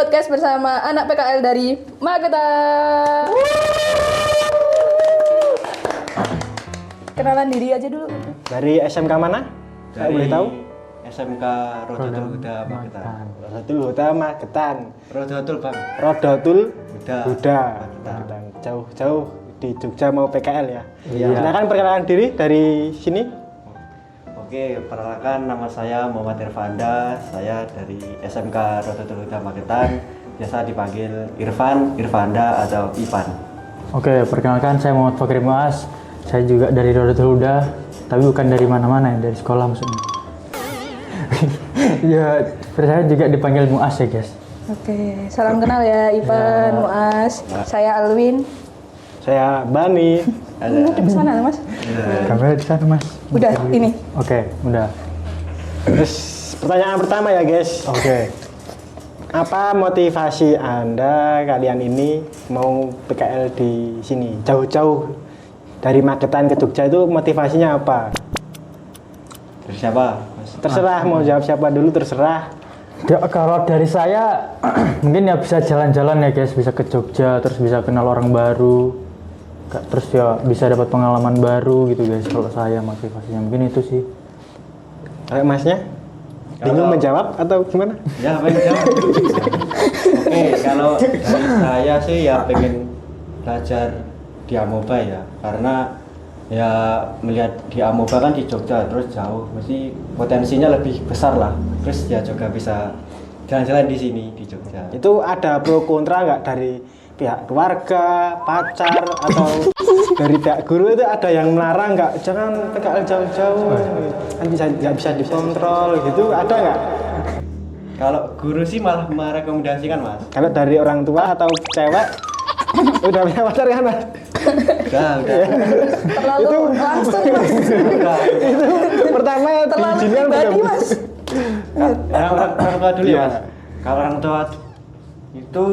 podcast bersama anak PKL dari Magetan. Kenalan diri aja dulu. Dari SMK mana? Saya boleh tahu? SMK Rodotul Huda Magetan. Rodotul Huda Magetan. Rodotul Bang. Rodotul Huda. Magetan. Jauh-jauh di Jogja mau PKL ya. Iya. Silakan perkenalkan diri dari sini. Oke, perkenalkan nama saya Muhammad Irfanda. Saya dari SMK Rodotul Huda Magetan. Biasa dipanggil Irfan, Irfanda atau Ivan. Oke, perkenalkan saya Muhammad Fakri Muas. Saya juga dari Rodotul Huda, tapi bukan dari mana-mana ya, dari sekolah maksudnya. Ya, saya juga dipanggil Muas ya guys. Oke, salam kenal ya Ivan, Muas. Saya Alwin. Saya Bani. Di sana Mas. Kamera di sana mas. Udah, ini. Oke, udah. Terus pertanyaan pertama ya guys. Oke. Apa motivasi Anda kalian ini mau PKL di sini? Jauh-jauh dari Magetan ke Jogja itu motivasinya apa? Dari siapa? Mas? Terserah mau jawab siapa dulu terserah. Ya, kalau dari saya mungkin ya bisa jalan-jalan ya guys, bisa ke Jogja, terus bisa kenal orang baru, terus ya bisa dapat pengalaman baru gitu guys. Kalau saya motivasinya mungkin itu sih. Kayak masnya? Bingung menjawab atau gimana? Ya, apa yang jawab? Oke, kalau dari saya sih ya pengen belajar di Amoba ya, karena ya melihat di Amoba kan di Jogja terus jauh, mesti potensinya lebih besar lah. Terus ya juga bisa jalan-jalan di sini di Jogja. Itu ada pro kontra nggak dari pihak keluarga, pacar, atau dari pihak guru itu ada yang melarang nggak? Jangan PKL jauh-jauh, kan nggak bisa dikontrol gitu, ada nggak? Kalau guru sih malah merekomendasikan Mas. Kalau dari orang tua atau cewek udah punya pacar kan Mas? Udah. Terlalu langsung Mas. Udah. Pertama Terlalu diizinkan pribadi belum? Mas. Orang tua dulu ya Iya. Mas. Kalau orang tua itu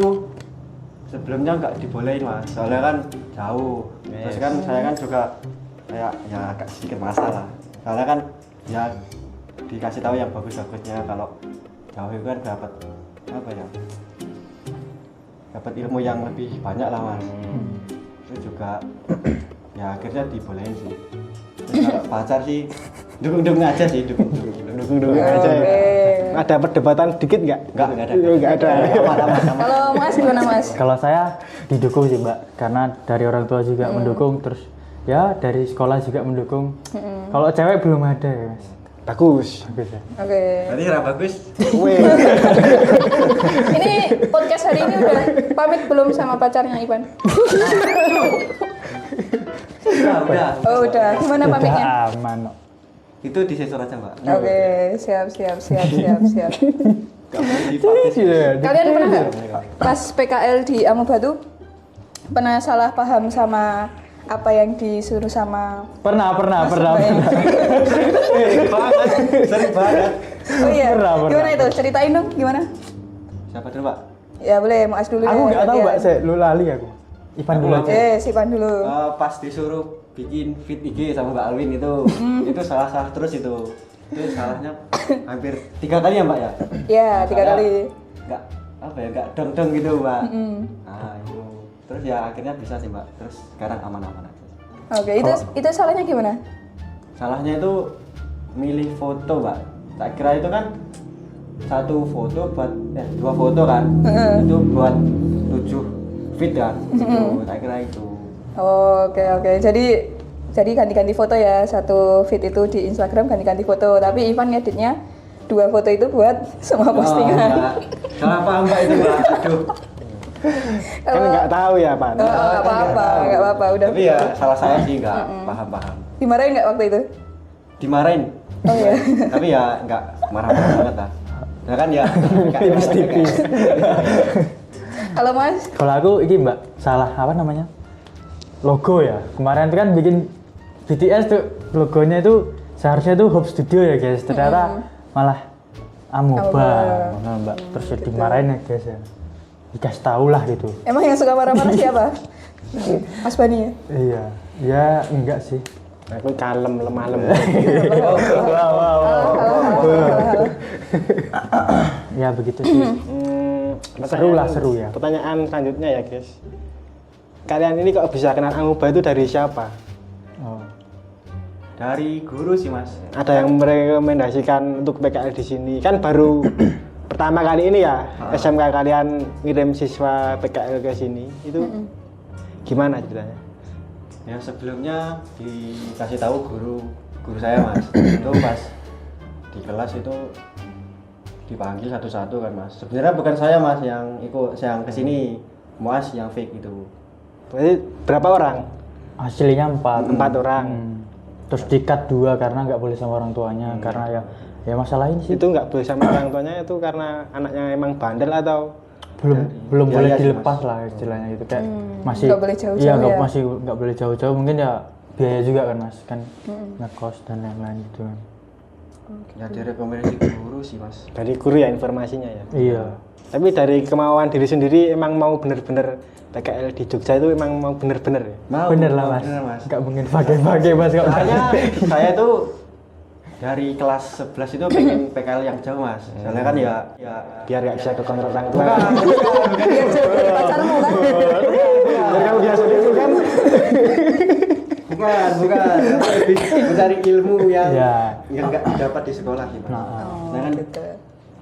sebelumnya nggak dibolehin Mas, soalnya kan jauh. Terus kan saya kan juga kayak ya agak sedikit masalah. Soalnya kan ya dikasih tahu yang bagus-bagusnya, kalau jauh itu kan dapat apa ya? Dapat ilmu yang lebih banyak lah Mas. Terus juga ya akhirnya dibolehin sih. Terus kalau pacar sih dukung-dukung aja sih, dukung-dukung aja ya. Oke. Ada perdebatan dikit nggak? Nggak ada. Nggak ada. Aman. Kalau Mas gimana Mas? Kalau saya didukung sih mbak, karena dari orang tua juga mendukung, terus ya dari sekolah juga mendukung. Kalau cewek belum ada ya mas. Bagus. Bagus ya. Oke. Berarti ra bagus. Weh. Ini podcast hari ini udah pamit belum sama pacarnya Ivan? Udah. Oh udah. Gimana pamitnya? Udah aman. Itu disensor aja, Mbak. Oke, siap. Gak boleh dipublish. Kalian pernah nggak pas PKL di Amobatu pernah salah paham sama apa yang disuruh sama Pernah. Sering banget. Oh iya, Pernah. gimana itu? Ceritain dong, gimana? Siapa dulu, Pak? Ya boleh, Mas dulu Aku ya. nggak tahu gantian. mbak, saya lu lali aku. Ivan dulu aja. Sipan dulu. Pas disuruh bikin feed IG sama Mbak Alwin itu salah terus itu. Itu salahnya hampir 3 kali ya, Mbak ya? Ya, 3 Saya kali. Nggak dong gitu, Mbak. Nah, itu. Terus ya akhirnya bisa sih, Mbak. Terus sekarang aman-aman aja. Oke, itu salahnya gimana? Salahnya itu milih foto, Mbak. Tak kira itu kan satu foto buat 2 foto kan. Itu buat 7 feed kan. Itu tak kira itu. Oke. Jadi ganti-ganti foto ya. Satu feed itu di Instagram ganti-ganti foto. Tapi Ivan ngeditnya 2 foto itu buat semua postingan. Enggak. Salah paham Mbak itu, Mbak. Aduh. Kan nggak tahu ya Pak. Nggak apa-apa. Udah. Tapi ya salah saya sih nggak paham. Dimarahin nggak waktu itu? Dimarahin. Oh iya. Tapi ya nggak marah-marah banget lah. Ya kan ya. Tipis-tipis. Kalau Mas? Kalau aku ini mbak, salah apa namanya? Logo ya. Kemarin itu kan bikin BTS tuh logonya itu seharusnya itu Hope Studio ya guys. Ternyata malah Amoba. Nah, mbak. Terus ya dimarahin ya guys ya. Dikasih tahu lah gitu. Emang yang suka marah-marah siapa? Mas Bani ya? Iya. Ya enggak sih. Aku kalem, lemah lembut. Ya begitu sih. Seru lah, seru ya. Pertanyaan selanjutnya ya guys. Kalian ini kok bisa kenal amuba itu dari siapa? Oh. Dari guru sih mas. Ada yang merekomendasikan untuk PKL di sini? Kan baru pertama kali ini ya SMK kalian ngirim siswa PKL ke sini. Itu gimana ceritanya? Ya sebelumnya dikasih tahu guru saya mas. Itu pas di kelas itu dipanggil satu-satu kan mas. Sebenarnya bukan saya mas yang kesini, Muas yang fake itu. Berarti berapa orang? Aslinya 4. 4 orang. Terus dikat 2 karena nggak boleh sama orang tuanya karena ya masalah ini sih. Itu nggak boleh sama orang tuanya itu karena anaknya emang bandel atau belum boleh biaya sih, dilepas Mas. lah istilahnya itu kayak masih nggak boleh jauh-jauh iya ya? masih nggak boleh jauh-jauh mungkin ya biaya juga kan mas kan ngekos dan lain-lain gitu kan. Ya direkomendasi guru sih mas. dari guru ya informasinya ya? Iya. Tapi dari kemauan diri sendiri emang mau bener-bener PKL di Jogja itu emang mau bener-bener ya? Mau, Bener lah mas. bener, mas. Nggak mungkin pakai mas kalau Soalnya saya tuh dari kelas 11 itu pengen PKL yang jauh mas. Soalnya kan ya Biar nggak bisa ke kontrol orang tua. Biar jauh dari pacarmu kan. Biar kamu biasa itu kan. bukan lebih mencari ilmu yang Ya. nggak dapat di sekolah sih mas. Nah kan Gitu.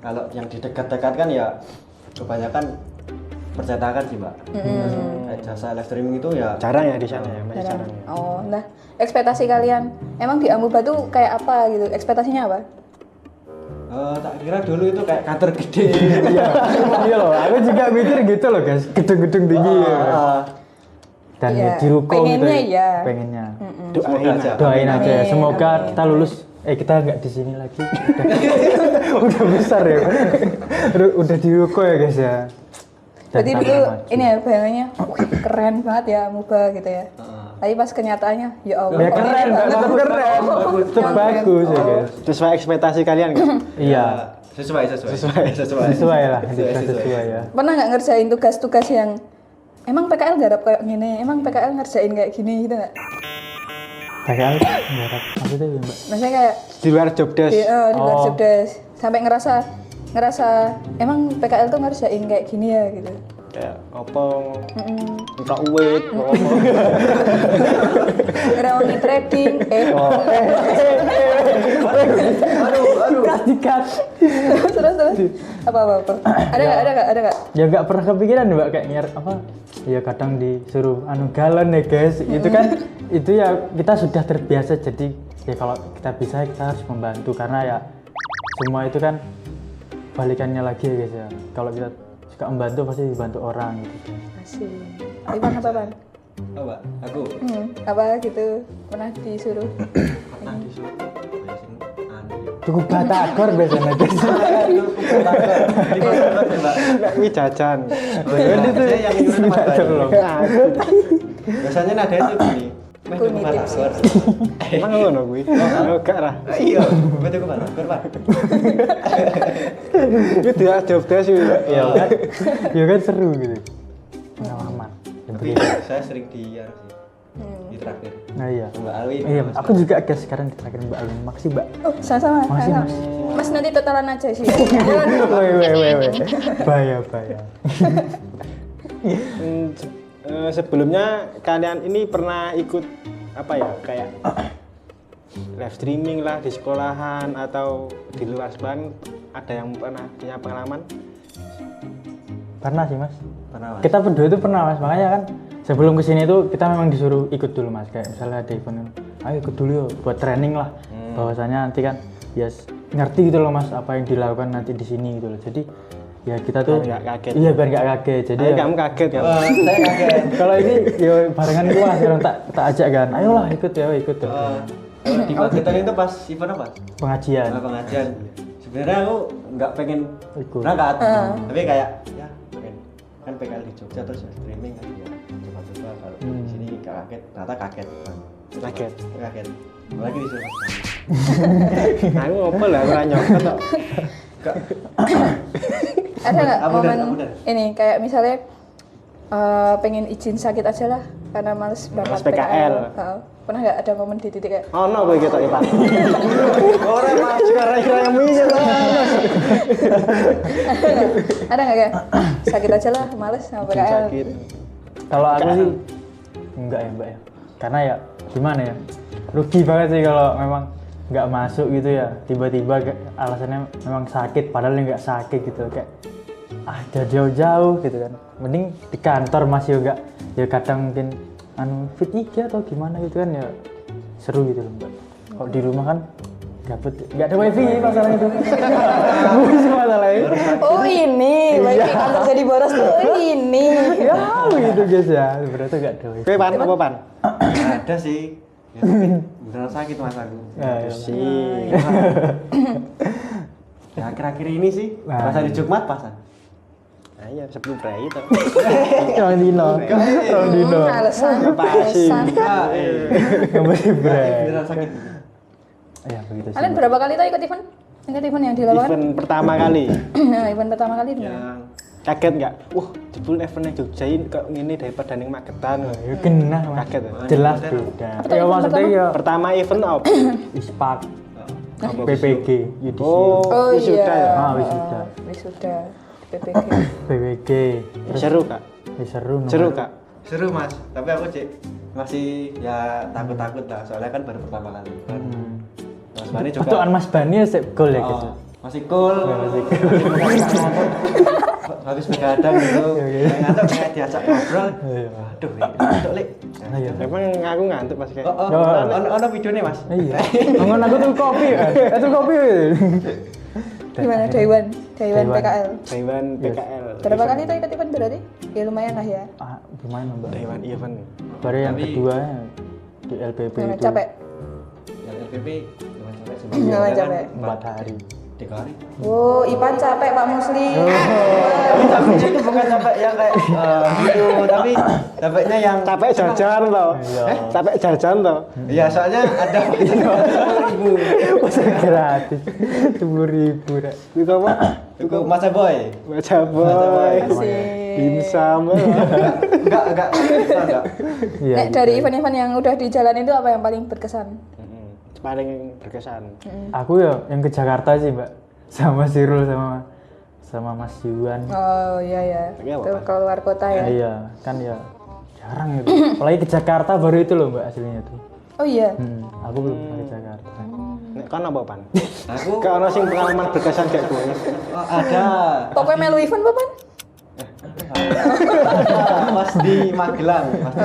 kalau yang di dekat-dekat kan ya kebanyakan percetakan sih mbak. Kayak jasa live streaming itu ya Jarang ya di sana ya, masih jarang ya. Oh, nah ekspektasi kalian emang di Amuba tuh kayak apa gitu? Ekspektasinya apa? tak kira dulu itu kayak kantor gede. iya loh aku juga mikir gitu loh guys gedung-gedung tinggi dan Iya, di ruko pengennya gitu iya. pengennya Doain aja. doain aja Amin, semoga amin. kita lulus kita nggak di sini lagi udah besar ya udah di ruko ya guys ya. Dan Berarti tambah dulu maju. ini ya bayangannya "Wih, keren banget ya Amuba gitu ya. Tapi pas kenyataannya ya Allah. ya kok keren ini tetap banget. keren tetap bagus ya guys Sesuai ekspektasi kalian kan? iya sesuai sesuai lah sesuai ya Pernah nggak ngerjain tugas-tugas yang emang PKL garap kayak gini, emang PKL ngerjain kayak gini gitu nggak? PKL garap maksudnya ya mbak Maksudnya kayak Di luar job desk. di luar jobdesk sampai ngerasa emang PKL tuh ngerjain kayak gini ya gitu. Kayak opong, minta uwit, Ngerawangin trading, dikat terus apa. Ada nggak? ya nggak pernah kepikiran mbak kayak apa ya kadang disuruh galon ya guys itu kan itu ya kita sudah terbiasa jadi ya kalau kita bisa kita harus membantu karena ya semua itu kan balikannya lagi ya guys ya kalau kita suka membantu pasti dibantu orang gitu. Asik. Ivan apa Pan? Oh mbak, aku Apa gitu pernah disuruh? pernah disuruh beresin anu. Cukup batagor biasanya guys. Di pasar ya mbak. nggak wih jajan. Saya yang nyuruh mas Bayu. Belum. Biasanya nada itu gini. Meh Aku tuku nitip sih. batagor. Emang ngono kuwi? Oh, enggak lah. Iya, meh tuku batagor pak. Itu dia job desk itu. Ya kan seru gitu. Pengalaman. Ya, Tapi begitu. saya sering di di traktir. Nah iya. Mbak Alwi. Iya, aku juga guys sekarang terakhir Mbak Alun. Makasih Mbak. Oh, sama-sama. Makasih, sama-sama. Mas nanti totalan aja sih. Weh. Bahaya. Sebelumnya kalian ini pernah ikut apa ya kayak live streaming lah di sekolahan atau di luar sekolah, ada yang pernah punya pengalaman? Pernah sih Mas. Pernah mas. Kita berdua itu pernah Mas. Makanya kan sebelum kesini tuh kita memang disuruh ikut dulu Mas. Kayak misalnya ada event, ayo ikut dulu yuk buat training lah. Bahwasanya nanti kan ya ngerti gitu loh Mas apa yang dilakukan nanti di sini gitu loh. Jadi ya kita tuh Biar nggak kaget. Iya biar nggak kaget. Jadi Jadi ya, kamu kaget ya? Saya kaget. kalau ini ya barengan gua sekarang tak ajak kan. Ayolah ikut ya ikut ya. Kalau di Pagetan itu pas event apa? Pengajian. Pengajian. Sebenarnya aku nggak pengen Ikut. berangkat, tapi kayak ya pengen kan PKL di Jogja terus ya streaming kan ya coba-coba kalau di sini nggak kaget, ternyata kaget. Kaget. Kaget. Lagi disuruh. Aku apa lah, aku nyokot kok. Ada nggak Amudan. momen ini kayak misalnya pengen izin sakit aja lah karena males berangkat Males PKL. Pernah nggak ada momen di titik kayak Oh no, gue gitu ya Pak. Orang mas sekarang yang minyak. ada nggak kayak sakit aja lah, males sama PKL. Sakit. Kalau aku sih enggak ya mbak ya, karena ya gimana ya, rugi banget sih kalau memang nggak masuk gitu ya, tiba-tiba alasannya memang sakit padahal nggak sakit gitu, kayak jadi jauh-jauh gitu kan. Mending di kantor masih juga ya, kadang mungkin fit IG atau gimana gitu kan ya, seru gitu loh mbak. Kalau di rumah kan nggak ada wifi masalah itu. Bukan masalahnya. Oh ini, wifi kantor jadi boros tuh. Oh ini. Ya gitu guys ya, berarti nggak ada wifi. Gue Pan, apa Pan? Ada sih. Ya, tapi beneran sakit mas aku. Ya, Sih. Ya akhir-akhir ini sih, Nah, pas hari Jumat pasan. Nah iya sebelum pray itu. Orang Dino, orang Dino, Alasan. Pasti. nggak boleh break. Beneran sakit. Ya begitu sih. Kalian Mbak. berapa kali tuh ikut event? Ikut event yang di lapangan? Event pertama kali. Nah, event pertama kali gimana? Yang Kaget nggak? Jebul eventnya Jogja ini kok ini daripada ning Magetan. Ya kena mas. Kaget ya? Jelas beda. Apa Ya event maksudnya pertama? ya Pertama event apa? ispak, PPG, UDC. Oh, wisuda ya? Ah, wisuda. Wisuda. PPG. PPG. Terus Seru Kak. ya seru. Seru Kak. seru mas, tapi aku masih ya takut-takut lah, soalnya kan baru pertama kali. Mas Bani juga. Betulan Mas Bani ya gol ya gitu. Masih cool. Habis begadang gitu. Ngantuk kayak diajak ngobrol. Aduh, ngantuk Lek. Iya. Emang aku ngantuk pas kayak. Ono videonya mas. Iya. Ngomong aku tuh kopi kan. Itu kopi. Gimana Daiwan? Daiwan PKL. Taiwan PKL. Berapa kali tuh ikut event berarti? Ya lumayan lah ya. Ah, lumayan Mbak. Taiwan event. Baru yang Tapi- kedua ya, di LPP Gimana, itu capek? Yang LPP lumayan capek sih. Lumayan capek. 4 hari. 3 hari. Oh, Ipan capek Pak Muslim. Capeknya itu bukan capek yang kayak gitu, tapi capeknya yang Capek jajan loh. Iya. Capek jajan loh. Iya, soalnya ada ribu. Masa gratis 10.000 Rek. Itu apa? Itu masa boy. Baca boy. Asik. Dimsum. Enggak. Iya. Nek dari event-event yang udah dijalani itu apa yang paling berkesan? Paling berkesan. Aku ya yang ke Jakarta sih Mbak, sama Sirul sama Mas Yuan. Oh iya ya. Ini apa, Itu Pak? keluar kota ya. Iya, kan ya jarang gitu. Apalagi ke Jakarta baru itu loh Mbak aslinya tuh. Oh iya. Aku belum pernah ke Jakarta. Nek kon apa Pan? Aku Kak ono sing pengalaman berkesan kayak gue. ada Pokoknya melu event apa Pan? pas di Magelang, pas di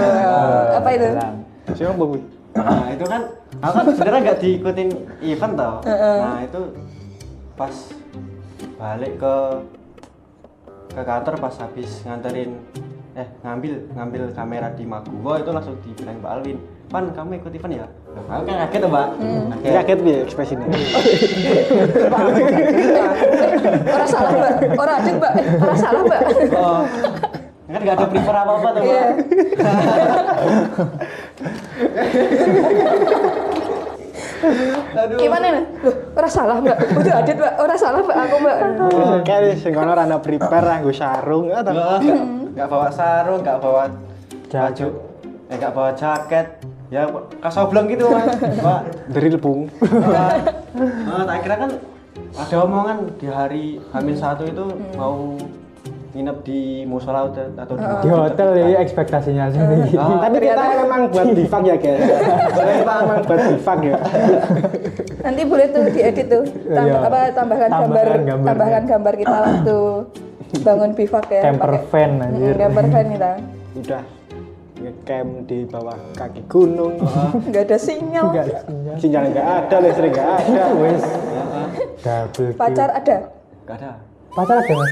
Apa itu? Jalan. Siapa Bu? Nah itu kan, aku kan sebenarnya nggak diikutin event tau. Nah itu pas balik ke kantor pas habis ngambil kamera di Maguwo itu langsung dibilang Mbak Alwin, Pan kamu ikut event ya? Loh, aku kan kaget tuh Mbak. Kaget piye ekspresinya? Orang salah Mbak. Orang adit Mbak. Orang salah Mbak. Oh, kan nggak ada prefer apa-apa tuh Mbak. Iya. Aduh. Gimana nih? Loh, orang salah Mbak. Udah adit Mbak. Orang salah Mbak. Aku Mbak. Kayak sing kono ora ana prepare nggo sarung atau Nggak bawa sarung, nggak bawa baju, Jaket. nggak bawa jaket, ya kasoblong gitu Mas. Mbak. drill bung. Tak kira kan ada omongan di hari H-1 itu mau nginep di musola atau Di hotel ya ekspektasinya langsung tinggi. Tapi kita memang buat bifak ya guys. Kita memang buat bifak ya. Nanti boleh tuh diedit tuh. Iya. Tambahkan gambar kita waktu bangun bivak ya. Camper pakai- van anjir. Camper van kita. Udah ngecamp di bawah kaki gunung. Nggak ada sinyal. Enggak sinyal. Sinyal nggak ada, listrik nggak ada. Wes. Double kill. Pacar ada. nggak ada. Pacar ada Mas?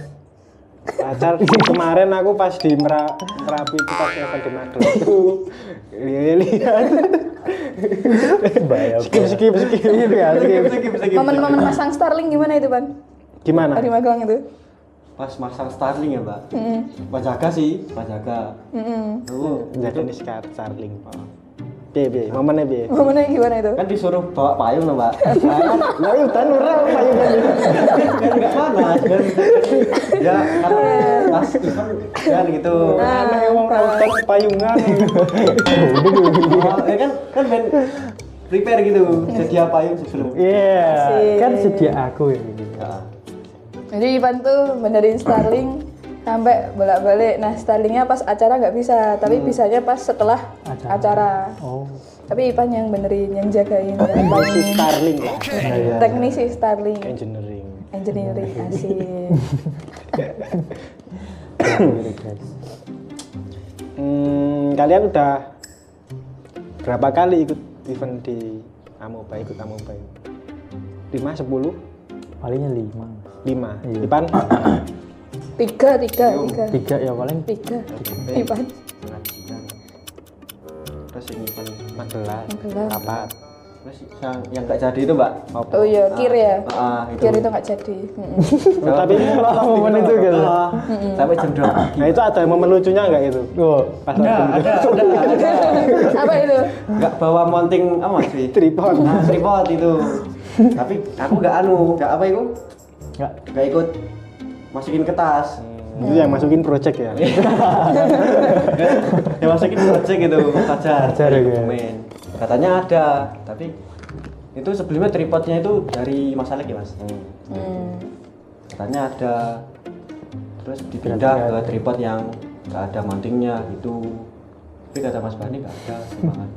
Pacar kemarin aku pas di Merapi itu pas event di Magelang itu lihat Bayar. skip Iya, skip. Momen-momen masang Starlink gimana itu Pan? gimana Di Magelang itu. Pas masang Starlink ya Mbak. Pak Jaga sih, Pak Jaga. Mm-mm. Tuh, jadi ini Starlink Piye, momennya piye? Momennya gimana itu? Kan disuruh bawa payung loh mbak. Lah iya kan ora payung kan. Kan nggak panas kan. Ya kan pas event kan gitu. Aneh wong ra udan payungan. Oh, ya kan ben prepare gitu, sedia payung sebelum. Iya, Asik. kan sedia aku ya. Ya. Jadi Ivan tuh benerin Starlink sampai bolak-balik. Nah Starlinknya pas acara nggak bisa, tapi bisanya pas setelah acara. Oh, Tapi Ivan yang benerin, yang jagain, yang Si bangunin. Starling lah. Teknisi Starlink, Engineering. engineering asik. gitu guys. Kalian udah berapa kali ikut event di Amoeba, ikut Amoeba? 5, 10? Palingnya 5. 5. Iya. Ipan? Tiga. 3 ya paling. Tiga. Ivan. Terus ini event Magelang. Magelang. Rapat. terus yang nggak jadi itu mbak. Oh iya, kir ya. Itu. Kir itu nggak jadi. Tapi Momen itu gitu. Sampai jam 2 pagi. nah itu ada momen lucunya nggak itu? Oh, Pas Ada. Apa itu? Nggak bawa mounting apa sih? tripod. Nah, tripod itu. Tapi aku nggak apa itu? enggak. Nggak ikut masukin ke tas. Itu yang masukin project ya. Ya masukin project gitu, pacar. Pacar ya, dokumen. Katanya ada, tapi itu sebelumnya tripodnya itu dari Mas Alek ya mas. Katanya ada, terus dipindah ke tripod yang nggak ada mountingnya gitu. Tapi kata Mas Bani nggak ada. Semangat.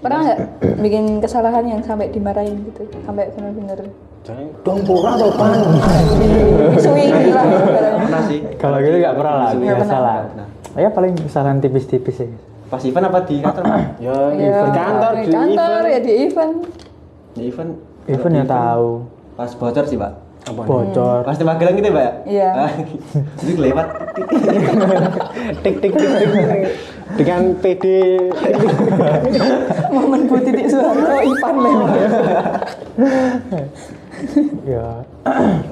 Pernah nggak bikin kesalahan yang sampai dimarahin gitu, sampai bener-bener Jangan dong pura atau pan. swing lah ibaratnya. Pernah sih. Kalau gitu enggak pernah lah, Nggak biasa lah. pernah. Ya paling kesalahan tipis-tipis ya. Pas event apa di kantor Pak? Ya, Ya, di kantor, di kantor ya di event. Di event. Event ya tahu. Pas bocor sih Pak. Bocor. Pas di Magelang gitu ya Pak? Iya. Jadi kelewat. tik tik tik tik dengan PD. Momen Bu Titik Soeharto Ivan memang. Ya.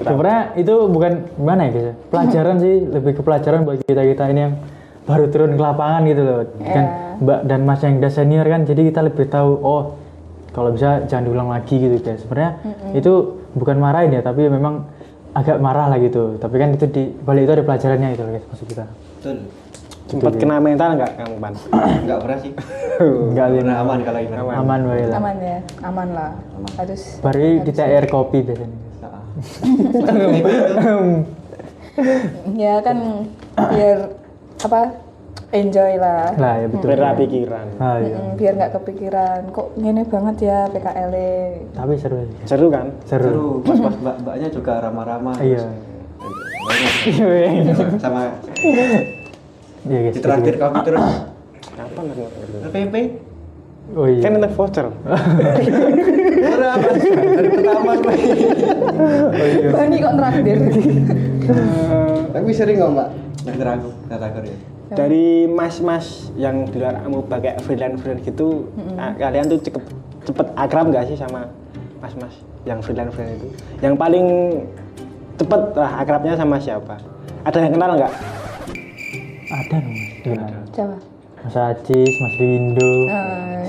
Sebenarnya itu bukan gimana ya guys? Pelajaran sih, lebih ke pelajaran buat kita-kita ini yang baru turun ke lapangan gitu loh. Kan Mbak dan Mas yang udah senior kan, jadi kita lebih tahu oh kalau bisa jangan diulang lagi gitu guys. Sebenarnya itu bukan marahin ya, tapi memang agak marah lah gitu. Tapi kan itu di balik itu ada pelajarannya itu loh guys maksud kita. Betul. Sempat kena mental nggak kamu pan? Enggak pernah sih. Enggak sih. Pernah aman kalau event. Aman baik lah. Aman ya, aman lah. Harus. Baru di TR kopi biasanya. Ya kan biar apa? Enjoy lah. Lah ya betul. Berat pikiran. Ah, iya. Biar nggak kepikiran kok gini banget ya PKL. Tapi seru sih. Seru kan? Seru. Pas mbak-mbaknya juga ramah-ramah. Iya. Sama Iya guys. di terakhir kopi terus. Kapan aku? PP. Oh iya. Kan untuk voucher. Berapa? Hari pertama gue. Bani kok terakhir. Tapi sering nggak mbak? Yang terakhir ya. Dari mas-mas yang di luar mau pakai freelance gitu, kalian tuh cepet akrab nggak sih sama mas-mas yang freelance itu? Yang paling cepet lah akrabnya sama siapa? Ada yang kenal nggak? Ada dong mas. Gimana? Coba. Mas Acis, Mas Rindo,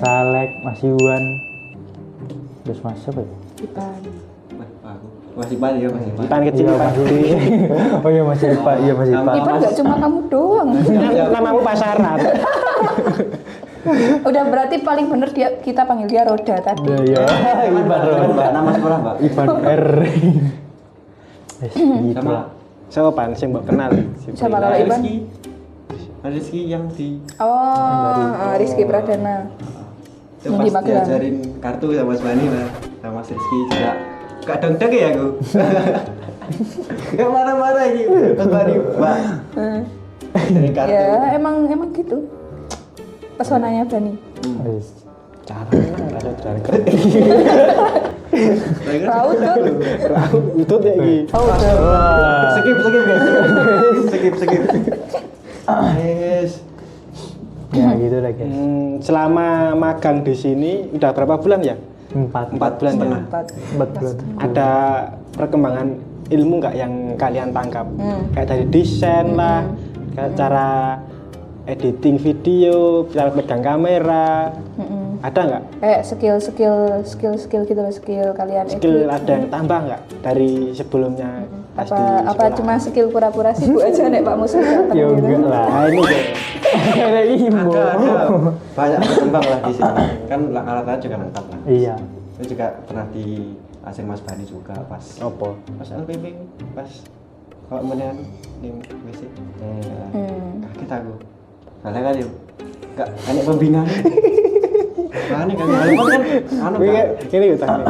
Salek, Mas Iwan, terus Mas siapa ya? Ivan. Masih pan ya masih pan. Ipan kecil, Iya, Ipan Mas gede. Oh iya Mas Ipa, iya Mas Ipa. Ivan nggak cuma kamu doang. Namamu pasaran. Udah berarti paling bener kita panggil dia Roda tadi. Iya, Ipan Mbak nama sekolah mbak. Ipan R. Gitu Sama lah. Siapa pan sih mbak kenal? Sama kalau Ivan. Rizky yang di Oh, Rizky Pradana. itu Yang pas di Magelang. diajarin kartu sama Mas Bani lah, sama Mas Rizky juga gak deg-deg ya aku. Gak marah-marah gitu Mas Bani mbak. Dari kartu. Ya emang gitu. Pesonanya Bani. Wis. Cara menang rasa dari Raut tuh. Utut ya iki. Skip guys. Skip. Yes. Ya gitu lah guys. Selama magang di sini udah berapa bulan ya? 4 4 bulan ya. 4 bulan. Ada perkembangan ilmu nggak yang kalian tangkap? Kayak dari desain lah, kayak cara editing video, cara pegang kamera. Ada nggak? Kayak skill gitu loh, skill kalian Skill edit. ada yang tambah nggak dari sebelumnya? Pas di Apa sekolah? cuma skill pura-pura sibuk aja nek Pak Muslim datang Ya gitu. enggak lah. Nah ini deh. Kayak imbo. Ada banyak berkembang lah di sini. Kan alat-alat juga lengkap lah. Iya. Itu juga pernah di asing Mas Bani juga pas Opo? pas LPB pas kalau mendingan di WC. Kaget aku. Soalnya kan ya enggak banyak pembinaan. Mana kan anu Ini kan ini utang nih.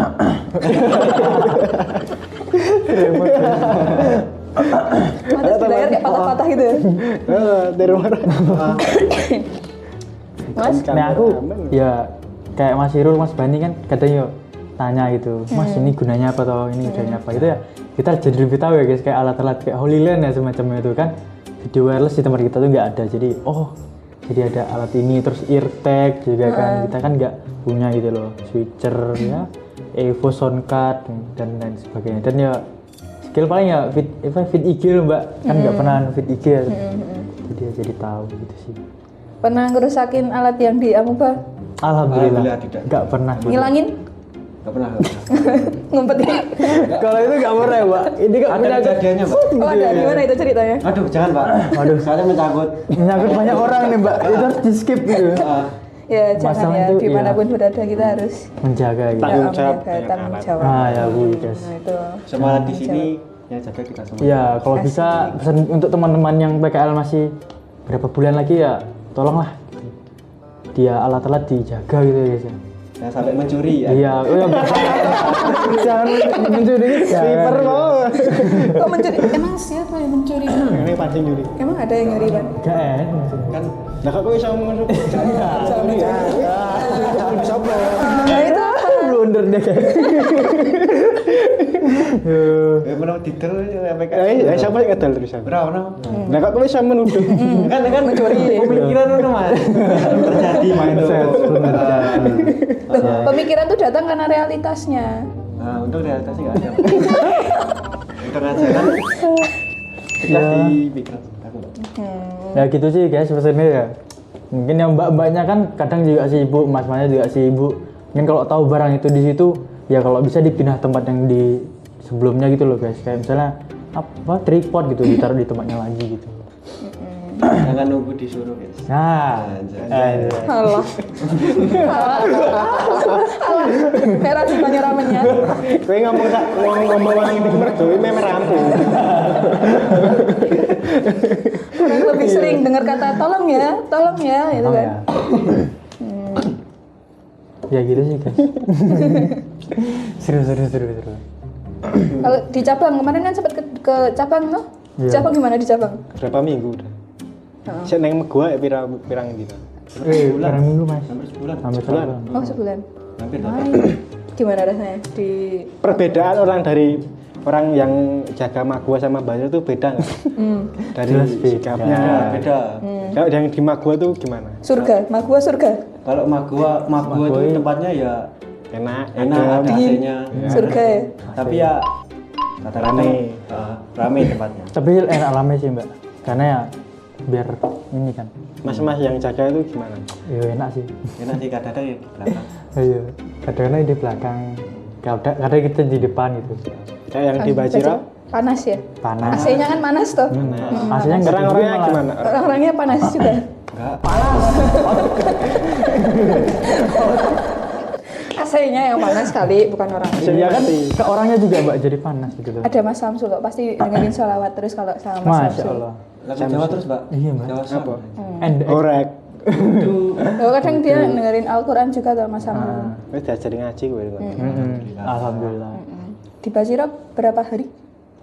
Mata dibayar kayak patah-patah gitu ya. Dari mana? Mas, Nah aku ya kayak Mas Irul, Mas Bani kan katanya tanya gitu, Mas ini gunanya apa toh, ini gunanya apa itu ya. Kita jadi lebih tahu ya guys, kayak alat-alat kayak Holyland ya semacam itu kan. Video wireless di tempat kita tuh nggak ada, jadi jadi ada alat ini, terus eartag juga kan, kita kan nggak punya gitu loh, switcher ya, Evo soundcard dan lain sebagainya. Dan ya skill paling ya fit IG loh mbak, kan nggak pernah fit IG ya, jadi ya jadi tahu gitu sih. pernah ngerusakin alat yang di Amuba? Alhamdulillah Alhamdulillah tidak. nggak pernah. Ngilangin? Enggak pernah. Ngumpetin? Kalau itu nggak pernah ya mbak, ini kan Ada kejadiannya, Pak. Oh ada, gimana itu ceritanya? Aduh, jangan, Pak. Waduh. Soalnya mencangkut. menyangkut banyak orang nih mbak, itu harus di skip gitu. Ya jangan Masalah ya, itu, dimanapun berada kita harus Menjaga gitu. Tanggung jawab menjaga dengan tanggung alat. jawab. Nah ya bu guys. Nah itu. Semua alat di sini yang jaga kita semua. Iya, kalau bisa pesan untuk teman-teman yang PKL masih berapa bulan lagi ya, tolonglah dia alat-alat dijaga gitu ya guys. Jangan sampai mencuri ya. Iya, jangan mencuri. Sweeper mau. Kok mencuri? Emang siapa yang mencuri? Ini pancing nyuri. Emang ada yang nyuri Ban? Gak enak maksudnya. Kan Lah kok bisa ngomong Jangan ya. Bisa apa? Nah itu apa? Blunder deh guys. ya menurut detail PK. Ya siapa yang ngedal terusan? Berapa no? Lah kok bisa menuduh? Kan Mencuri. pemikiran itu Mas. Terjadi Mindset benar jadi. Loh, pemikiran tuh datang karena realitasnya. Nah, untuk realitasnya enggak ada. Itu aja kan. Ya di pikiran aku. Ya gitu sih guys pesannya ya. Mungkin yang mbak-mbaknya kan kadang juga sibuk, mas-masnya juga sibuk. Mungkin kalau tahu barang itu di situ, ya kalau bisa dipindah tempat yang di sebelumnya gitu loh guys. Kayak misalnya apa tripod gitu ditaruh di tempatnya lagi gitu. Jangan nunggu disuruh, guys. Nah, Anjay. Allah. Allah. Merah semuanya ramennya. Kowe ngomong orang ini mergo ini memang rampung. Orang lebih sering dengar kata tolong ya, gitu kan. ya. Ya gitu sih guys. seru. Kalau di cabang kemarin kan sempat ke cabang no? Iya. Cabang gimana di cabang? Berapa minggu udah? Saya neng gua ya pirang gitu. Barang minggu mas. Hampir sebulan. Hampir sebulan. Oh sebulan. Hampir Main. Gimana rasanya di Perbedaan orang dari orang yang jaga Magua sama Banyu tuh beda nggak? Dari Jelas beda. sikapnya. Beda. Kalau yang di Magua tuh gimana? surga? Magua surga? Kalau Magua itu tempatnya ya Enak, enak, ada AC-nya. Surga ya? Tapi ya kata-kata rame tempatnya. Tapi enak rame sih mbak. Karena ya biar ini kan. Mas-mas yang jaga itu gimana? Ya enak sih. Enak sih kadang-kadang ya di belakang. Iya. Kadang-kadang di belakang. Kadang kita di depan gitu. Kayak yang di Bajira, Panas ya? Panas. AC-nya kan panas tuh. Aslinya nggak orang-orangnya malah. gimana? Orang-orangnya panas juga. Enggak. AC-nya yang panas kali, bukan orang. Iya kan ke orangnya juga mbak jadi panas gitu loh. Ada Mas Samsul kok, pasti dengerin sholawat terus kalau sama Mas Masya Samsul. Allah. Lagu Jawa terus, Mbak. Iya, Mbak. Jawa Sam. Apa? And Orek. Itu Oh, kadang dia dengerin Al-Quran juga tuh Mas Samsul. Wis diajari ngaji kowe. Alhamdulillah. Di Basiro berapa hari?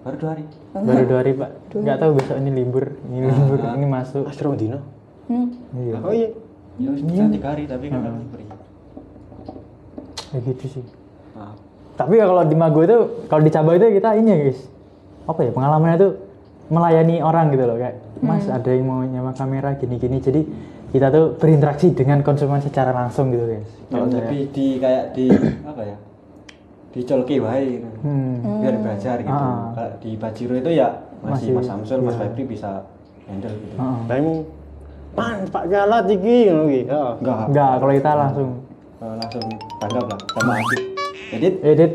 baru 2 hari. Baru 2 hari pak. Nggak tahu besok ini libur, ini masuk. Mas rong dino. Iya. Oh iya. Ya wis bisa 3 hari tapi kan harus beri. Kayak gitu sih. Maaf. Tapi ya kalau di Mago itu, kalau di cabang itu kita ini ya guys. Apa ya pengalamannya tuh melayani orang gitu loh kayak Mas ada yang mau nyawa kamera gini-gini jadi kita tuh berinteraksi dengan konsumen secara langsung gitu guys. Kalau saya. Lebih di kayak di apa ya? Dicolke wae gitu. Biar belajar gitu. Ah. Kalau di Bajiro itu ya masih Masih, Mas Samsul, Mas iya. Febri bisa handle gitu. Heeh. Baimu Pak Galat iki ngono iki. Heeh. Enggak, kalau kita langsung langsung tanggap lah sama Adit. Edit. edit.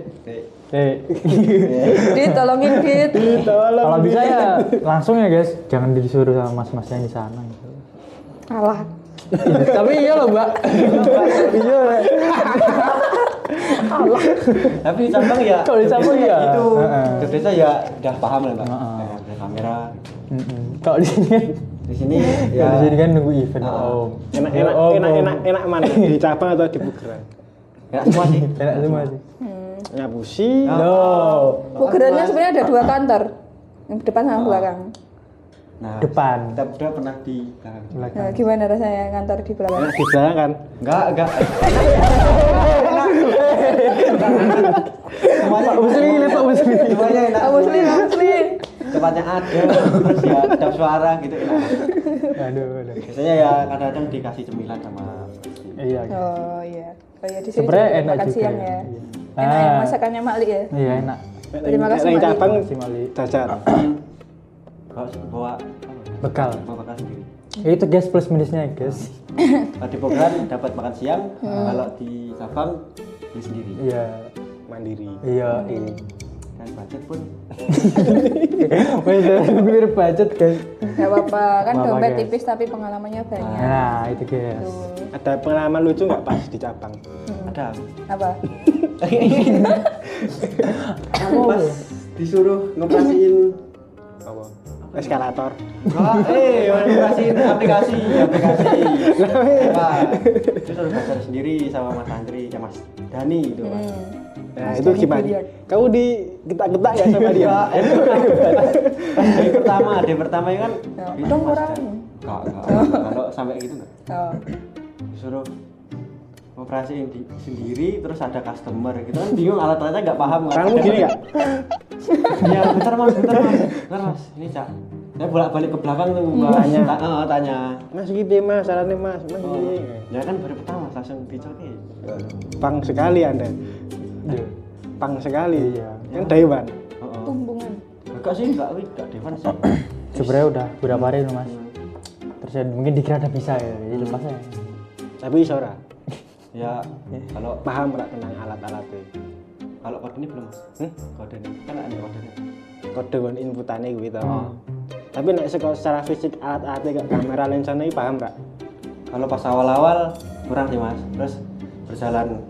Dit, tolongin Dit. Kalau bisa ya langsung ya guys, jangan disuruh sama mas-mas yang di sana gitu. Alah. Tapi iya loh mbak. Iya. Allah. Tapi cabang ya. Kalau di cabang ya. Itu Heeh. desa ya udah paham lah mbak. Heeh. Ada kamera. Kalau di sini kan, Di sini ya. Di ya. sini kan nunggu event. Oh. Enak mana? Di cabang atau di bugeran? Enak semua sih. Enak semua sih. Ngapusi. Loh, Bugerannya sebenarnya ada 2 kantor. Yang depan sama belakang. Nah, depan. kita berdua pernah di belakang. Nah, gimana rasanya kantor di belakang? Enak di belakang kan? Enggak. Semuanya Pak Musli, Pak Musli. Semuanya enak. Muslim. Tempatnya ada, terus ya ada suara gitu enak. Aduh. Biasanya ya kadang-kadang dikasih cemilan sama Iya. Oh iya. Oh iya di sini Sebenarnya juga enak makan juga. siang ya. Iya. Enak ya Ah. masakannya Makli ya. Iya enak. Terima kasih, Yang Mali. cabang Si Mali. jajar. bawa Bekal. bawa bekal sendiri. Ya, itu guys plus minusnya guys. Kalau di program dapat makan siang, kalau di cabang beli sendiri. Iya. Mandiri. Iya. Dan budget pun Wih, mirip budget guys. Gak apa-apa, kan Apa-apa, dompet guys. tipis tapi pengalamannya banyak. Nah, itu guys. Tuh. Ada pengalaman lucu nggak pas di cabang? ada. Apa? Pas disuruh ngoperasiin Apa? Eskalator. ngoperasiin aplikasi. Nah, terus harus belajar sendiri sama Mas Andri, ya Mas Dani itu kan. Nah, itu gimana? Kamu diketak-ketak nggak sama dia? Day pertama ya kan. Ya, dong kurang. Enggak. Kalau sampai gitu enggak. Oh. Disuruh ngoperasiin sendiri terus ada customer gitu kan bingung alat-alatnya nggak paham kan. Kamu gini nggak? Iya bentar mas ini cak saya bolak-balik ke belakang tuh tanya Mas gitu mas, sarannya mas gini. ya kan baru pertama langsung dicoki Pang sekali Anda. Iya. Pang sekali. Iya. Yang Taiwan. Tumbungan. enggak sih enggak Devan sih Sebenarnya udah beberapa hari loh mas. Terus ya, mungkin dikira ada bisa ya, jadi lepas aja. Tapi Sora ya kalau paham nggak tentang alat-alatnya? kalau kode ini belum mas kode ini kan ada kodenya Kode kon inputannya gitu. Tapi nek secara fisik alat-alatnya kayak kamera lensanya ini paham nggak? kalau pas awal-awal kurang sih mas terus berjalan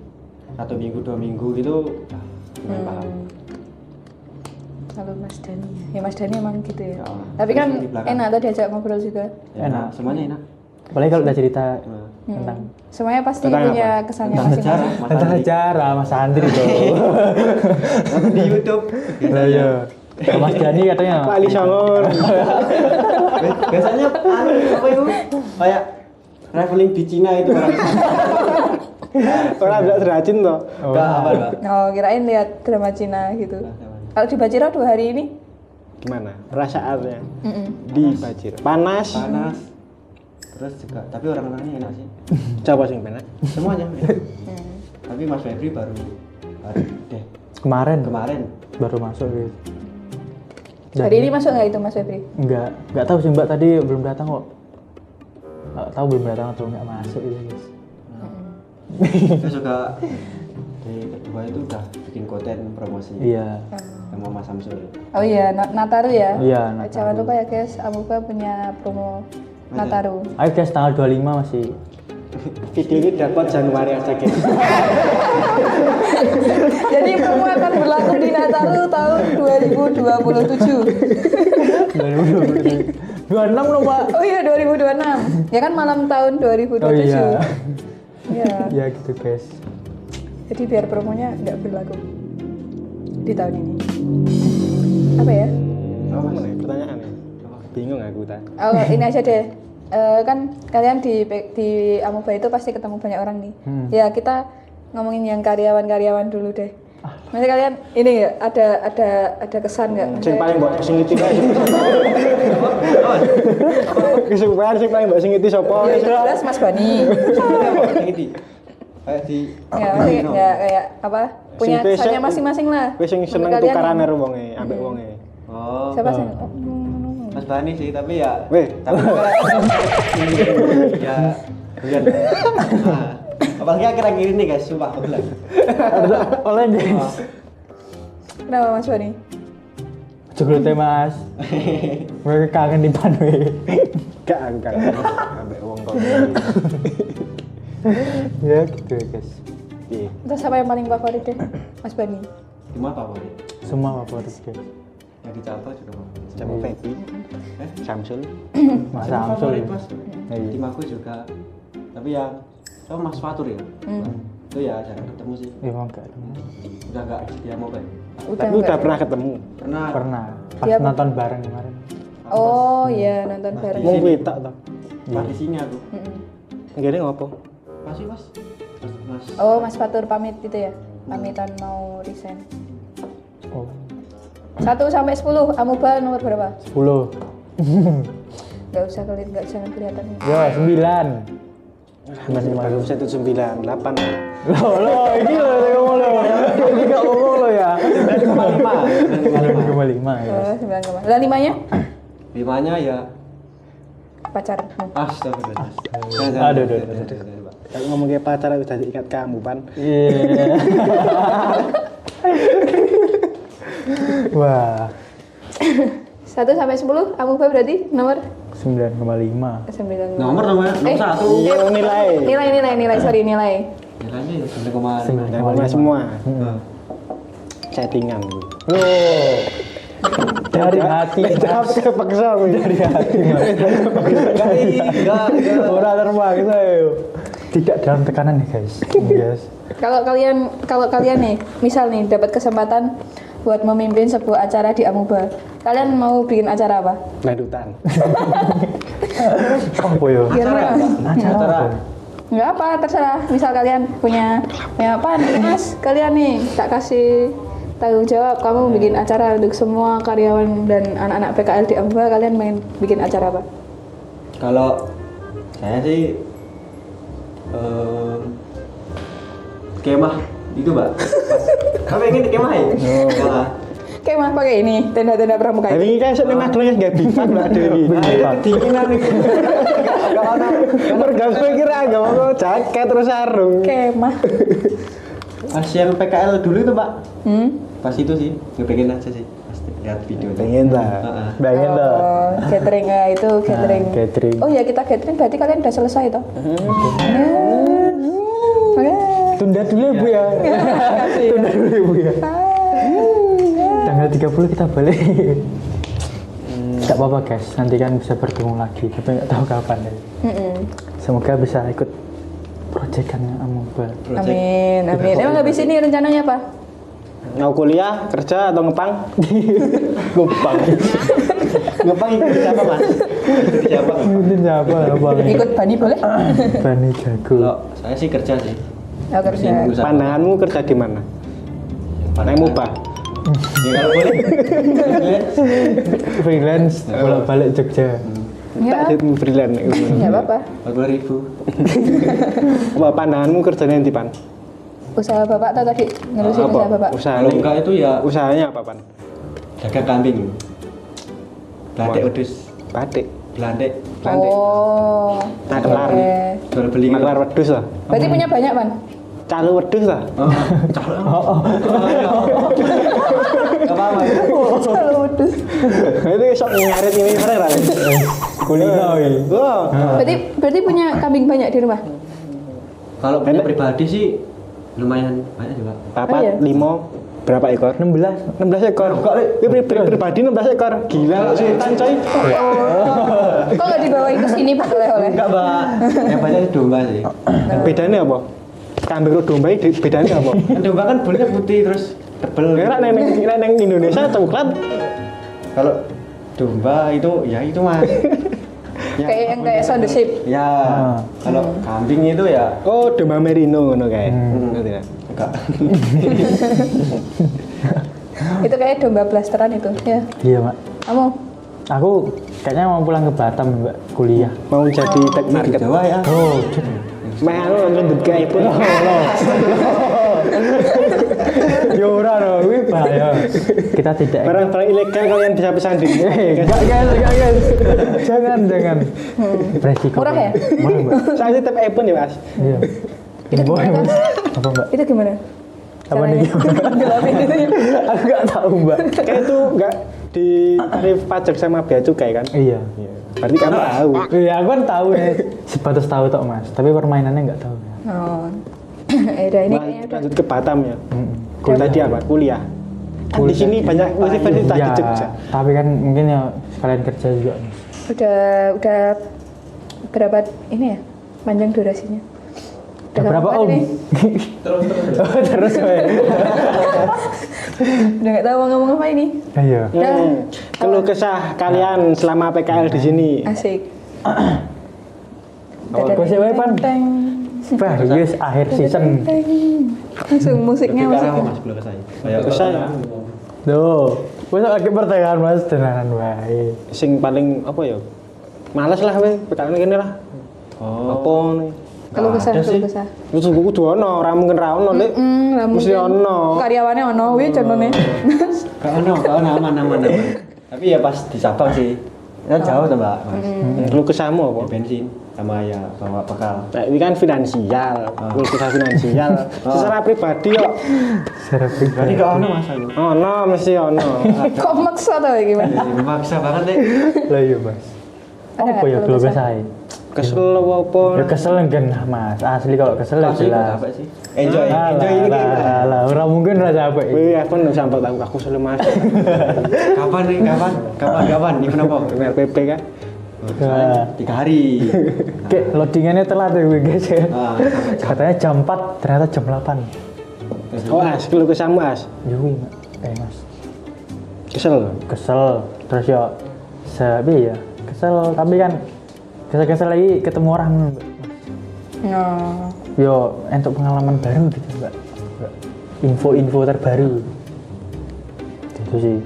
1 minggu 2 minggu gitu udah lumayan paham. Kalau Mas Dani, ya Mas Dani emang gitu ya. Ya. Tapi kan Di belakang. enak tuh diajak ngobrol juga. Ya, Enak. semuanya enak. Apalagi kalau udah cerita Nah, tentang Semuanya pasti Tentang punya kesannya tentang sejarah masing-masing. Mas tentang Andri. sejarah Mas Andri tuh. Nonton di YouTube. Lah iya. Kalau Mas Dani katanya Pak Ali Sangor. Biasanya apa itu? Kayak traveling di Cina itu orang. Orang tidak serajin toh. Enggak apa Mbak. Oh, kirain lihat drama Cina gitu. Kalau di Bajiro 2 hari ini, Gimana perasaannya mm-mm. di Bajir? Panas. Panas. Terus juga tapi orang-orangnya enak sih. Coba sing penak. Semuanya. Tapi Mas Febri baru deh kemarin kemarin baru masuk gitu. Hari ini masuk nggak itu Mas Febri? Enggak tahu sih Mbak, tadi belum datang kok. Nggak tahu belum datang atau nggak masuk gitu guys. Saya juga di kedua itu udah bikin konten promosi Iya. sama Mas Samsul. Oh iya, Nataru ya? Iya, Nataru. Jangan lupa ya guys, Amuba punya promo Nataru. Ayo guys, tanggal 25 masih. Video ini dapat Januari aja guys. Jadi promo akan berlaku di Nataru tahun 2027. 26 loh Pak. Oh iya 2026. Ya kan malam tahun 2027. Oh iya. Iya. Ya gitu guys. Jadi biar promonya nggak berlaku di tahun ini. Apa ya? Apa nih pertanyaan ya? Bingung aku tadi. Oh ini aja deh. Kan kalian di Amuba itu pasti ketemu banyak orang nih. Ya kita ngomongin yang karyawan-karyawan dulu deh. Maksudnya kalian ini ya ada kesan nggak? Sing paling mbok sing ngiti kae. Kesukaan sing paling mbok sing ngiti sapa? Ya jelas Mas Bani. Yang ini kayak di Ya, maksudnya nggak kayak apa? Punya Sing kesannya basic- masing-masing lah. Wis sing seneng Menurut kalian tukaran yang- karo wonge, ambek wonge. oh Siapa sih? Mas Mas Bani sih, tapi ya Weh. tapi ya hujan. Nah, apalagi akhir-akhir ini guys, sumpah bener. Oleh guys. Kenapa Mas Bani? Joglete Mas. Mereka kangen di panwe. Gak aku kan. Sampai wong kok. Ya gitu ya guys. Iya. Terus apa yang paling favorit deh Mas Bani? Cuma favorit. Semua favorit guys. Yang dicontoh juga favorit. Sama Febi, Samsul. Mas Itu Samsul. favorit, Ya. Mas. Iya. Tim aku juga. Tapi yang sama Mas Fatur ya. Itu ya jarang ketemu sih. Emang enggak Udah enggak dia mobile. Tapi udah pernah ketemu. Pernah. pas Dia apa? nonton bareng kemarin. Oh iya, nonton bareng. Mau kita toh. Pas di sini aku. Ngene ngopo? Masih Mas. Mas. Oh, Mas Fatur pamit itu ya? Pamitan mau resign. Oh. 1 sampai 10, Amuba nomor berapa? 10. Enggak jangan kelihatan. Ya, 9. Baru 198. Loh, ini loh ngomong lo. Ini enggak ngomong lo ya. 9,5 ya. Oh, 9, lah 5-nya? 5-nya ya Pacarmu. astagfirullah. Aduh. Kalau ngomong kayak pacar udah diikat kamu pan. Iya. Wah, 1 sampai 10, Amuba berarti nomor 9,5. 9. Nomor 1. Iya nilai. Nilai, sorry nilai. Nilainya ya 9,5. Nilai semua. Nah, Settingan. Loh. Dari hati. Tapi kepaksa aku. Dari hati. enggak. Ora terpaksa yo. Tidak dalam tekanan ya, guys. Yes. Kalau kalian nih, misal nih dapat kesempatan buat memimpin sebuah acara di Amuba, kalian mau bikin acara apa? Landutan. Apa yo? Gimana? Acara apa? Nggak apa, terserah. Misal kalian punya apa nih, Mas? Kalian nih tak kasih tanggung jawab, kamu bikin acara untuk semua karyawan dan anak-anak PKL di Amuba, kalian main bikin acara apa? kalau saya sih kemah itu, Mbak. Kamu ingin kemah ya? Kemah. Kayak mah pakai ini, tenda-tenda pramuka Tapi itu. ini kayak sebenarnya magelang nggak bisa nggak ada ini. Nah, itu kedinginan nih. Kalau ada Mergam kira agak mau jaket terus sarung. Kemah. pas yang PKL dulu itu, Pak. Hmm? Pas itu sih, ngepengen aja sih. Pasti lihat video. Pengen lah. Heeh. Bayangin loh. Oh, catering ya, itu catering. Catering. Oh ya, kita catering berarti kalian udah selesai toh? Tunda dulu ya, Bu ya. Tunda dulu ya, Bu ya. Tanggal 30 kita balik. Gak apa-apa guys, nanti kan bisa bertemu lagi, tapi nggak tahu kapan ya. Semoga bisa ikut proyekannya Amuba. Amin. Emang habis ini rencananya apa? Mau kuliah, kerja atau ngepang? Ngepang. Ngepang ikut siapa mas? Ikut siapa? Mungkin siapa Abang? Ikut Bani boleh? Bani jago. Kalau saya sih kerja sih. Oh, kerja. Usaha. Pandanganmu kerja di mana? Naik mubah. Ya kalau boleh. Freelance, bolak-balik Jogja. Ya, Tak jadi freelance. nggak apa-apa. 40.000. Apa pandanganmu kerjanya di pan? Usaha bapak atau tadi nerusin Apa? usaha bapak? Usaha Kalau enggak itu ya usahanya apa pan? jaga kambing. Belandek Wah. wedus. Batik. Belandek. Oh. Makelar. Oke. Jual beli. Maklar wedus lah. Berarti punya banyak, Pan? Calo wedus lah. Oh, calon. Enggak apa-apa. Kalau wedus. Itu sok ngarit ini keren lah. Kulino ini. Wah. Berarti punya kambing banyak di rumah? Kalau punya pribadi sih lumayan banyak juga. Papat, Oh, iya? 5, berapa ekor? 16. 16 ekor. Ini pribadi 16 ekor. Gila, sultan coy. Kok nggak dibawain ke sini Pak oleh-oleh? Enggak, Mbak. Yang banyak itu domba sih. Bedanya apa? Kambing karo domba ini bedanya apa? Kan domba kan kulitnya putih terus tebel. Kira neng Indonesia coklat. Kalau domba itu ya itu, Mas. Kayak yang kayak sound the shape. Ya, kalau kambing itu ya Oh, domba merino ngono kae. Ngerti ya? enggak. Itu kayak domba blasteran itu. Ya. Iya, Mak. Kamu? Aku kayaknya mau pulang ke Batam, Mbak, kuliah. Mau jadi tech Di market. Jawa ya. Oh, jadi. Meh anu nonton The Guy pun. Ya ora loh, kuwi bahaya. Kita tidak Barang-barang ilegal kalian bisa pesan di enggak guys. Jangan. Beresiko. Murah ya? Murah, Mbak. Saya sih tap iPhone ya Mas. Iya. Itu Boleh, gimana, Mas. Mas? Apa, Mbak? Itu gimana? Apa nih? Jelasin itu ya. Aku enggak tahu, Mbak. Kayak itu nggak di tarif pajak sama bea cukai kan? Iya. Berarti kamu tahu. Iya, aku kan tahu nih. Sebatas tahu tok, Mas. Tapi permainannya enggak tahu. Oh. Udah ini kayaknya udah. Lanjut ke Batam ya. Kuliah. Tadi apa? Kuliah. Kan di sini banyak universitas Iya, di Jogja. tapi kan mungkin ya sekalian kerja juga. Udah berapa ini ya? Panjang durasinya? Udah berapa lama Om? ini? Terus we. Udah nggak tahu mau ngomong apa ini? Iya. Keluh kesah kalian selama PKL di sini. Asik. Gue sih Pan. Teng. Bah, yes, akhir season. Teng. Langsung musiknya Lebih ke arah masuk. Mas belum ke saya. Kayak Kesah ya. Duh, wis lagi pertengahan Mas tenanan wae. Sing paling apa ya? Males lah we PKL kene lah. Oh. Apa nih? Kalau kesah, ada sih. kalau kesah. Terus kudu ono, ora mungkin ra ono, Lek. Mesti ono. Karyawannya ono, wih contohnya. Gak ono aman. Tapi ya pas di Sabang sih. Ya jauh tuh Mbak, Mas. Keluh kesahmu Ya, apa? bensin sama ya bawa bekal. Nah, ini kan finansial, keluh kesah finansial. Secara pribadi kok Secara Berarti pribadi. gak ono Mas aku. ono, mesti ono. Kok maksa tau gimana? Memaksa banget deh. Lah iya, Mas. Ada Apa ya keluh keluh kesah? kesah? Kesel apa? Ya kesel enggak Mas. Asli kalau kesel ya Asli jelas. apa sih? Enjoy ini kayak. Lah, ora mungkin ra capek. Wih, aku nggak sampai tahu aku selalu mas. Kapan nih? Kapan? Ini kenapa? RPP kan? Nah, 3 hari. kayak loadingannya telat ya gue guys ya. Sampai jam. Katanya jam 4, ternyata jam 8. Oh as, keluh kesahmu as. Yui, Mas. Kesel. Kesel. Terus ya ya. Kesel, tapi kan kesel lagi ketemu orang Mbak. Oh. Yo, untuk pengalaman baru gitu, Mbak. Info-info terbaru. Itu sih.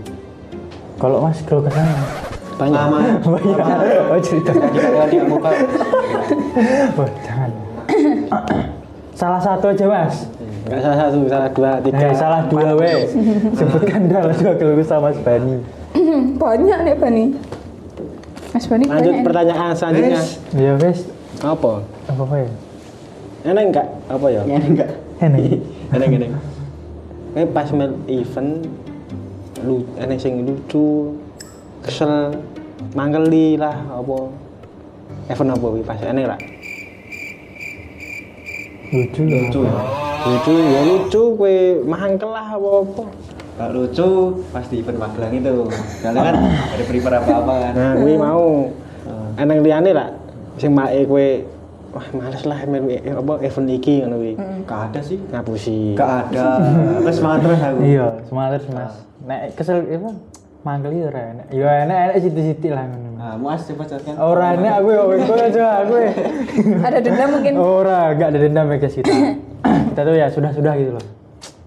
Kalau Mas keluh kesahnya Banyak. Lama. oh cerita. Jadi muka. Oh, jangan. Salah satu aja, Mas. Enggak salah satu, salah dua, tiga. Salah dua, we. Sebutkan dalam dua keluh kesah Mas Bani. Banyak nih Bani. Mas Bani Lanjut banyak. pertanyaan selanjutnya. Ya, wes. Apa? Apa ya? Enak enggak? Apa ya? Ya enggak. Enak. Kayak pas mel event enak sing lucu, kesel, mangkeli lah apa. Event apa wi pas enak lah. Lucu ya. Lucu kowe mangkel lah apa-apa. Kalau lucu pas di event Magelang itu. Karena kan ada prepare apa-apa kan. Nah, kuwi mau enak liyane lah sing make kowe wah males lah apa event iki ngono kuwi. Gak ada sih. Ngapusi. Gak ada. Terus semangat terus aku. Iya, semangat terus, Mas. Nek kesel apa? Mangkel itu ora enak. Ya enak sithik-sithik lah ngono. Nah, Muas coba kan. Ora enak aku ya, kowe aja aku. Ada dendam mungkin. Ora, enggak ada dendam ya guys kita. Kita tuh ya sudah gitu loh.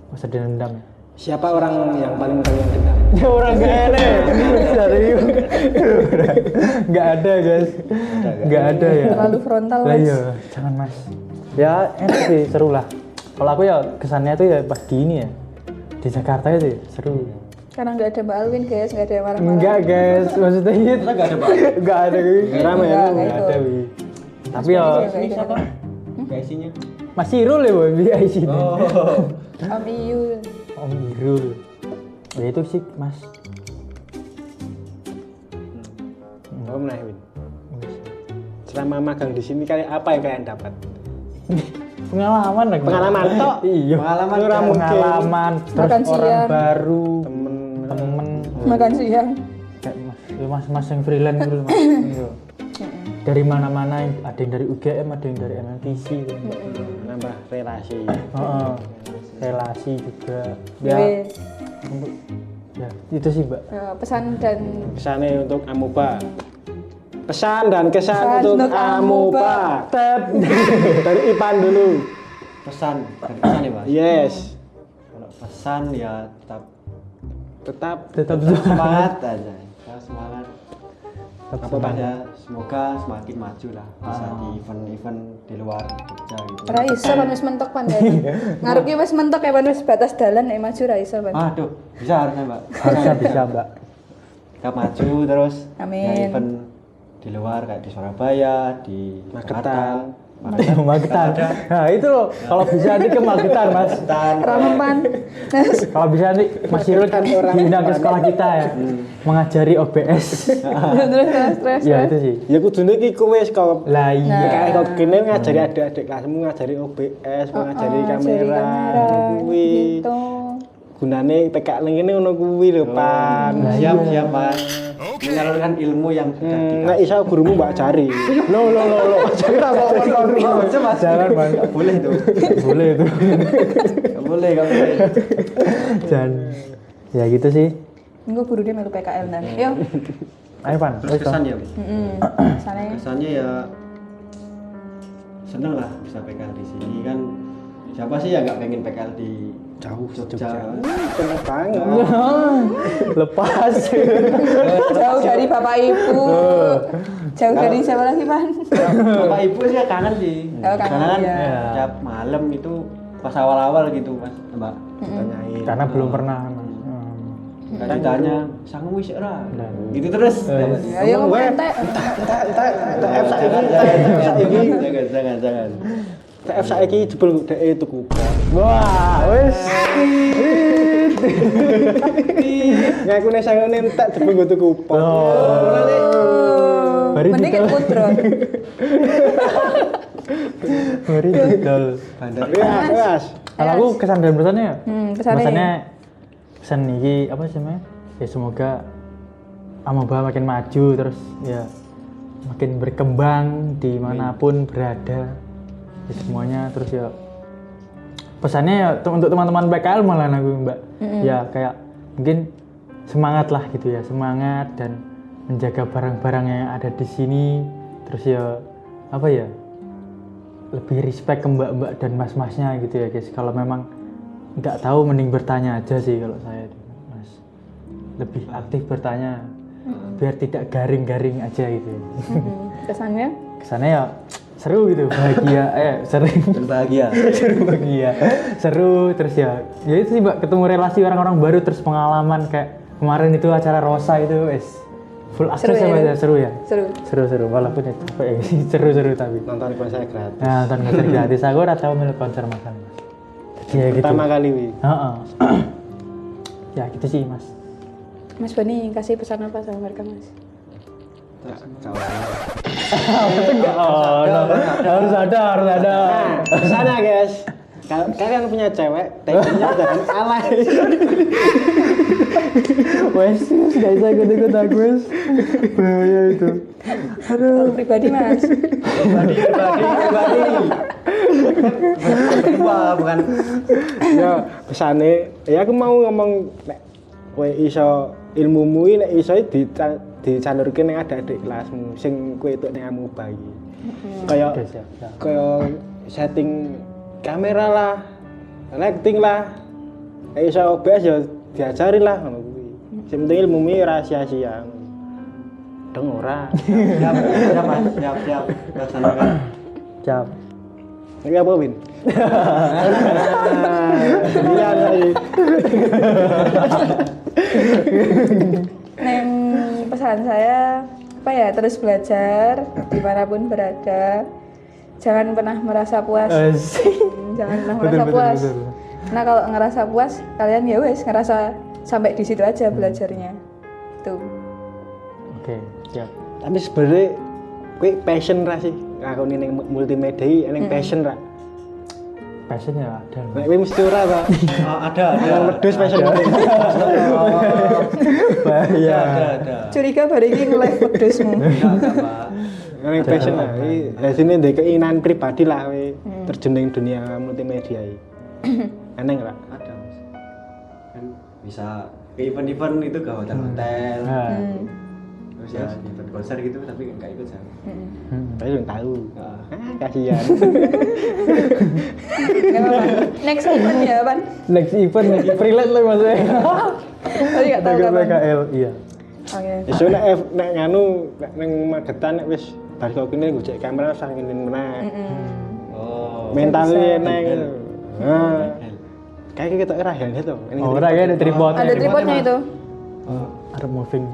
Masa ada dendam ya. Siapa orang yang paling kalian kenal? Ya orang gak enak. Serius. Enggak ada, guys. Enggak ada ya. Terlalu frontal, Lah Mas. iya, jangan Mas. Ya enak sih, seru lah. Kalau aku ya kesannya tuh ya pas di ini ya. Di Jakarta itu ya, seru. Karena nggak ada Mbak Alwin guys, nggak ada yang marah-marah. Enggak guys, maksudnya itu Gak ada Pak. enggak ada guys. Rame ya? Enggak Enggak ada itu. Wi. Tapi ya Ini siapa? Isinya. Mas Irul ya boy, di sini. Oh. Om Iyu. Om Irul. Ya itu sih Mas. Oh, nah, Win. Selama magang di sini kalian apa yang kalian dapat? Pengalaman lah. Pengalaman tok. Iya. Pengalaman Ora mungkin. Pengalaman terus Makan orang siang. baru, Temen. Makan siang. kayak mas yang freelance gitu Mas. Iya. Dari mana-mana ada yang dari UGM, ada yang dari MNTC gitu. Nambah relasi. Heeh. Relasi juga. Ya. Ya, itu sih, Mbak. Pesan dan Kesannya untuk Amuba. Pesan dan kesan Pesan untuk untuk Amuba. Tep. Dari Ipan dulu. Pesan. Dari pesan ya Mas. Yes. Kalau pesan ya Tetap Tetap semangat aja. Tetap semangat. apa Bang? Ada semoga semakin maju lah bisa di event-event di luar Jogja gitu. Ra iso pan wis mentok pan ya. Ngarep ki wis mentok ya pan wis batas dalan nek maju ra iso pan. Aduh, bisa harusnya Mbak. Harusnya bisa, Mbak. Kita maju terus Amin. ya, event di luar kayak di Surabaya, di Magetan. Magetan. Nah, itu loh. Kalau bisa nanti ke Magetan, Mas. Ramempan. Kalau bisa nanti Mas Irul diundang ke sekolah kita ya. Mengajari OBS. Terus. Ya itu sih. Ya kudune iki kowe kok Lah iya. kayak kok kene ngajari adik-adik kelasmu ngajari OBS, ngajari kamera kuwi. Gitu. Gunane PKL ngene ngono kuwi lho, Pan. siap Mas. Menyalurkan ilmu yang sudah Nek iso gurumu mbak cari. Lo. Cari ra kok aja Mas. Jangan, Bang. Nggak boleh itu. Boleh itu. Nggak boleh. Dan ya gitu sih. Engko guru dia melu PKL nan. Yo. Ayo, Pan. Terus kesan ya, Sana kesannya ya seneng lah bisa PKL di sini kan. Siapa sih yang nggak pengen PKL di jauh Jogja? Bener banget. Lepas. jauh dari bapak ibu. Jauh dari siapa lagi, Pan? Bapak ibu sih ya kangen sih. Oh, kangen, Karena kan iya. tiap malam itu pas awal-awal gitu Mas, Mbak. Ditanyain. Karena belum pernah, Mas. Kan ditanya, "Sangu wis ora?" Gitu terus. Ayo ngomong entek. TF saiki. Jangan. TF saiki jebul dhek tuku. Wah, wis. Ngaku nek sangone entek jebul nggo tuku kupon. Bari Mending didol. putro. Bari didol. Bandar Wes. Kalau aku kesan dan pesannya ya? Kesannya. Pesannya pesan ini apa sih namanya? Ya semoga Amoeba makin maju terus ya makin berkembang dimanapun berada di semuanya terus ya pesannya ya untuk teman-teman PKL malah aku Mbak ya kayak mungkin semangat lah gitu ya semangat dan menjaga barang-barang yang ada di sini terus ya apa ya lebih respect ke mbak-mbak dan mas-masnya gitu ya guys kalau memang nggak tahu mending bertanya aja sih kalau saya Mas lebih aktif bertanya biar tidak garing-garing aja gitu Kesannya? kesannya ya seru gitu bahagia sering bahagia. seru bahagia seru terus ya itu sih mbak ketemu relasi orang-orang baru terus pengalaman kayak kemarin itu acara Rosa itu full akses Seru ya? seru ya Seru. seru walaupun ya capek ya sih seru tadi Nonton konser gratis. nah nonton konser gratis aku udah tahu milik konser makan ya gitu Pertama kali wi. Heeh. Ya gitu sih mas. Mas Bani kasih pesan apa sama mereka, Mas? Harus ada. Sana guys. Kalau kalian punya cewek, tekniknya jangan alay. Wes, gak bisa ikut-ikut aku wes. Bahaya itu. Kalau pribadi, Mas. Pribadi. Berdua bukan. Ya, pesane ya aku mau ngomong nek kowe iso ilmumu iki nek iso dicalurke ning adik-adik kelasmu sing kowe entuk ning Amoeba iki. Kayak Oke, siap. kayak setting kamera lah, lighting lah. Nek iso OBS ya diajari lah ngono kuwi. Sing penting ilmumu iki rahasia-rahasia. Deng ora. Siap Mas, siap. Laksanakan. Cap. Ini apa, Win? Iya, tadi. Neng pesan saya apa ya terus belajar dimanapun berada jangan pernah merasa puas jangan pernah merasa puas karena kalau ngerasa puas kalian ya wes ngerasa sampai di situ aja belajarnya tuh. Oke, siap. Tapi sebenarnya kowe passion ra sih ngakoni ning multimedia iki ning passion ra. Passion ya ada. Nek kowe mesti ora ta. Ada. Wedhus passion. Bahaya. Ada. Curiga bari iki nge-live pedesmu. Enggak, Pak. Ning passion lah. Iki sini ndek keinginan pribadi lah kowe terjun ning dunia multimedia iki. Eneng ra? Ada Mas. Kan bisa ke event-event itu ke hotel-hotel. Nah, Terus ya event konser gitu tapi enggak ikut saya. Tapi belum tahu. Kasihan. Enggak apa-apa. Next event ya, Pan. next event freelance lah maksudnya. Tapi enggak tahu Dengan kapan. PKL, iya. Oke. Iso nek nganu nek ning Magetan nek wis bar kok kene gojek kamera sang ngene meneh. Oh. Mentalnya neng. Nah. Kayak kita ora helm itu. Ora ya ada tripod. Ada tripodnya itu. Ada moving.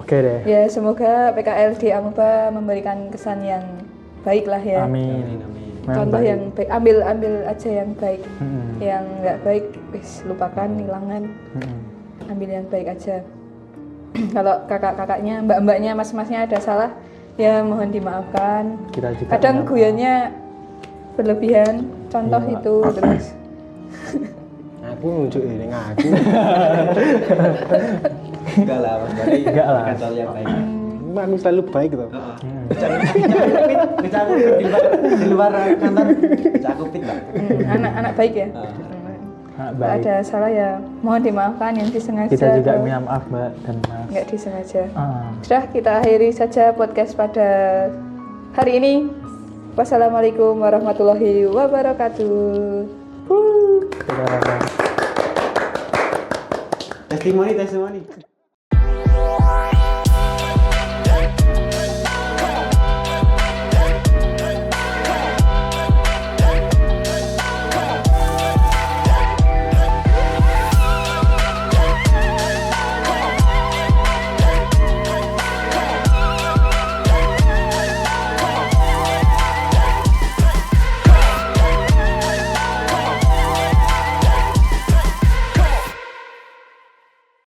Oke deh. Ya semoga PKL di Amoeba memberikan kesan yang baik lah ya. Amin. Contoh baik. yang baik, ambil aja yang baik. Yang nggak baik wis lupakan, hilangan. Ambil yang baik aja. Kalau kakak-kakaknya, mbak-mbaknya, mas-masnya ada salah, ya mohon dimaafkan. Kita juga Kadang guyonnya berlebihan, contoh itu terus. Aku nunjuk ini ngaku. Enggak lah, Mas Bari. Enggak lah. Contoh yang baik. Aku selalu baik tuh. Di luar kantor dicakupin lah. Anak baik ya. Anak Kalau baik. ada salah ya mohon dimaafkan yang disengaja. Kita juga atau minta maaf Mbak dan Mas. nggak disengaja. Ah. Sudah kita akhiri saja podcast pada hari ini. Wassalamualaikum warahmatullahi wabarakatuh. Dadah. Testimoni.